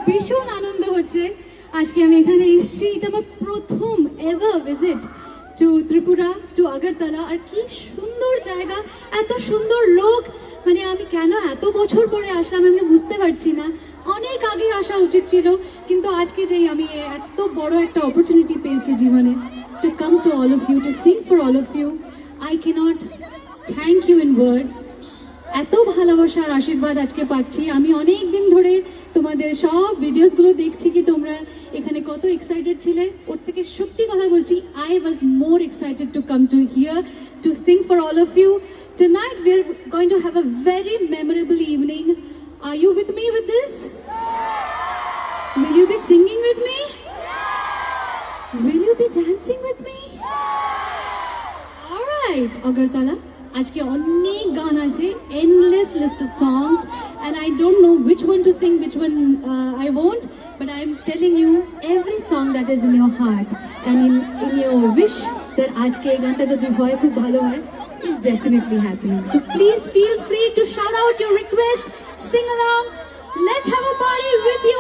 ভীষণ আনন্দ হচ্ছে আজকে আমি এখানে এসেছি। এটা আমার প্রথম ever visit to Tripura, to Agartala. আর কি সুন্দর জায়গা, এত সুন্দর লোক। মানে আমি কেন এত বছর পরে আসলাম আমি বুঝতে পারছি না। অনেক আগে আসা উচিত ছিল, কিন্তু আজকে যেই আমি এত বড় একটা অপরচুনিটি পেয়েছি জীবনে, to come to all of you, to sing for all of you, I can't thank you in words. এত ভালোবাসা আর আশীর্বাদ আজকে পাচ্ছি। আমি অনেক দিন ধরে তোমাদের সব ভিডিওসগুলো দেখছি কি তোমরা এখানে কত এক্সাইটেড ছিলে। ওর থেকে সত্যি কথা বলছি, I was more excited to come to here to sing for all of you. Tonight we are going to have a very memorable evening. Are you with me with this? Will you be singing with me? Will you be dancing with me? All right, Agartala. আজকে অনেক গান আছে, endless list of songs, and I don't know which one to sing, which one I won't, but I'm telling you every song that is in your heart and in your wish that আজকে এই গানটা যদি হয় খুব ভালো হয় is definitely happening. So please feel free to shout out your request, sing along. Let's have a party with you